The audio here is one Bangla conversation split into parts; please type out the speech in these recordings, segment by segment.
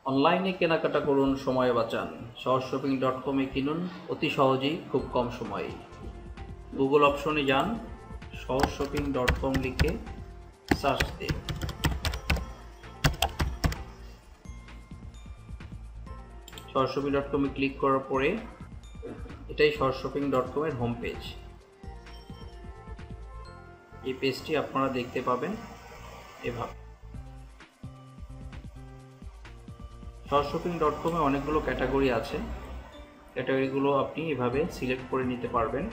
অনলাইনে কেনাকাটা করুন, সময় বাঁচান। সহজশপিং.com-এ কিনুন অতি সহজেই, খুব কম সময়ে। গুগল অপশনে যান, সহজশপিং.com লিখে সার্চ দিন। সহজশপিং.com-এ ক্লিক করার পরে এটাই সহজশপিং.com-এর হোম পেজ। এই পেজটি আপনারা দেখতে পাবেন এভাবে। সহজশপিং.com-এ অনেকগুলো ক্যাটাগরি আছে, ক্যাটাগরিগুলো আপনি এভাবে সিলেক্ট করে নিতে পারবেন।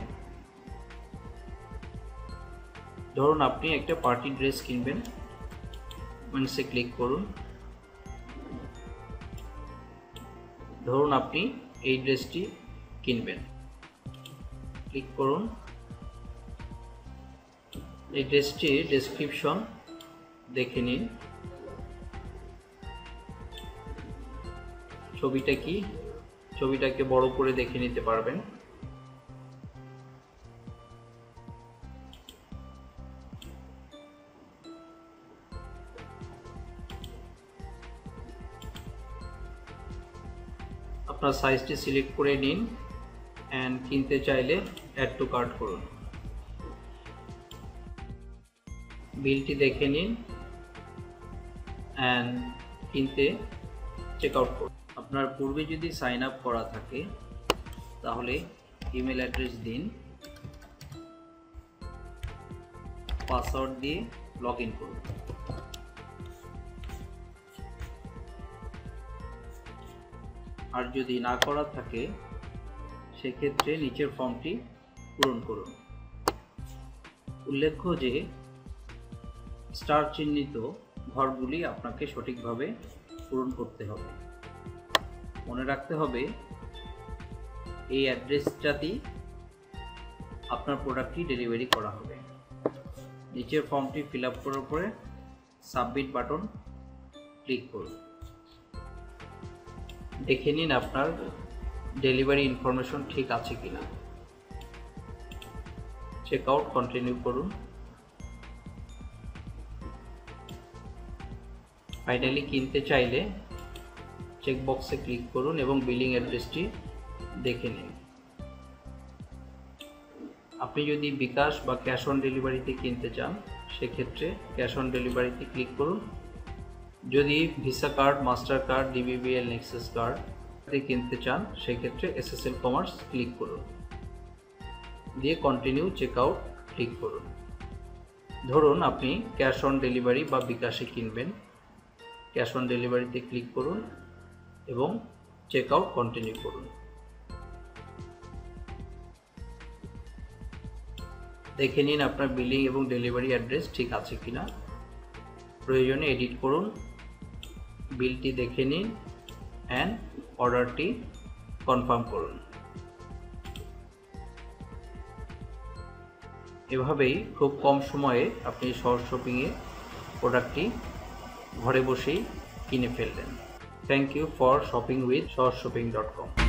ধরুন আপনি একটা পার্টি ড্রেস কিনবেন, মেন্সে ক্লিক করুন। ধরুন আপনি এই ড্রেসটি কিনবেন, ক্লিক করুন। এই ড্রেসটির ডেসক্রিপশন দেখে নিন। ছবিটা কি, ছবিটাকে বড় করে দেখে নিতে পারবেন। আপনার সাইজটি সিলেক্ট করে নিন অ্যান্ড কিনতে চাইলে অ্যাড টু কার্ট করুন। বিলটি দেখে নিন অ্যান্ড কিনতে চেক আউট করুন। আপনার পূর্বে যদি সাইন আপ করা থাকে তাহলে ইমেল অ্যাড্রেস দিন, পাসওয়ার্ড দিয়ে লগ ইন করুন। আর যদি না করা থাকে সেক্ষেত্রে নিচের ফর্মটি পূরণ করুন। উল্লেখ্য যে স্টার চিহ্নিত ঘরগুলি আপনাকে সঠিকভাবে পূরণ করতে হবে। মনে রাখতে হবে এই অ্যাড্রেসটাতেই আপনার প্রোডাক্টটি ডেলিভারি করা হবে। নিচের ফর্মটি ফিল আপ করার পরে সাবমিট বাটন ক্লিক করুন। দেখে নিন আপনার ডেলিভারি ইনফরমেশন ঠিক আছে কিনা। চেক আউট কন্টিনিউ করুন। ফাইনালি কিনতে চাইলে চেকবক্সে ক্লিক করুন এবং বিলিং অ্যাড্রেসটি দেখে নিন। আপনি যদি বিকাশ বা ক্যাশ অন ডেলিভারিতে কিনতে চান সেক্ষেত্রে ক্যাশ অন ডেলিভারিতে ক্লিক করুন। যদি visa card, master card, DBBL, Nexus কার্ডে কিনতে চান সেক্ষেত্রে এসএসএল কমার্স ক্লিক করুন, দিয়ে কন্টিনিউ চেক আউট ক্লিক করুন। ধরুন আপনি ক্যাশ অন ডেলিভারি বা বিকাশে কিনবেন, ক্যাশ অন ডেলিভারিতে ক্লিক করুন এবং চেক আউট কন্টিনিউ করুন। দেখে নিন আপনার বিলিং এবং ডেলিভারি অ্যাড্রেস ঠিক আছে কিনা। প্রয়োজনে এডিট করুন, বিলটি দেখে নিন অ্যান্ড অর্ডারটি কনফার্ম করুন। এভাবেই খুব কম সময়ে আপনি সহজ শপিংয়ে প্রোডাক্টটি ঘরে বসেই কিনে ফেললেন। Thank you for shopping with সহজশপিং.com।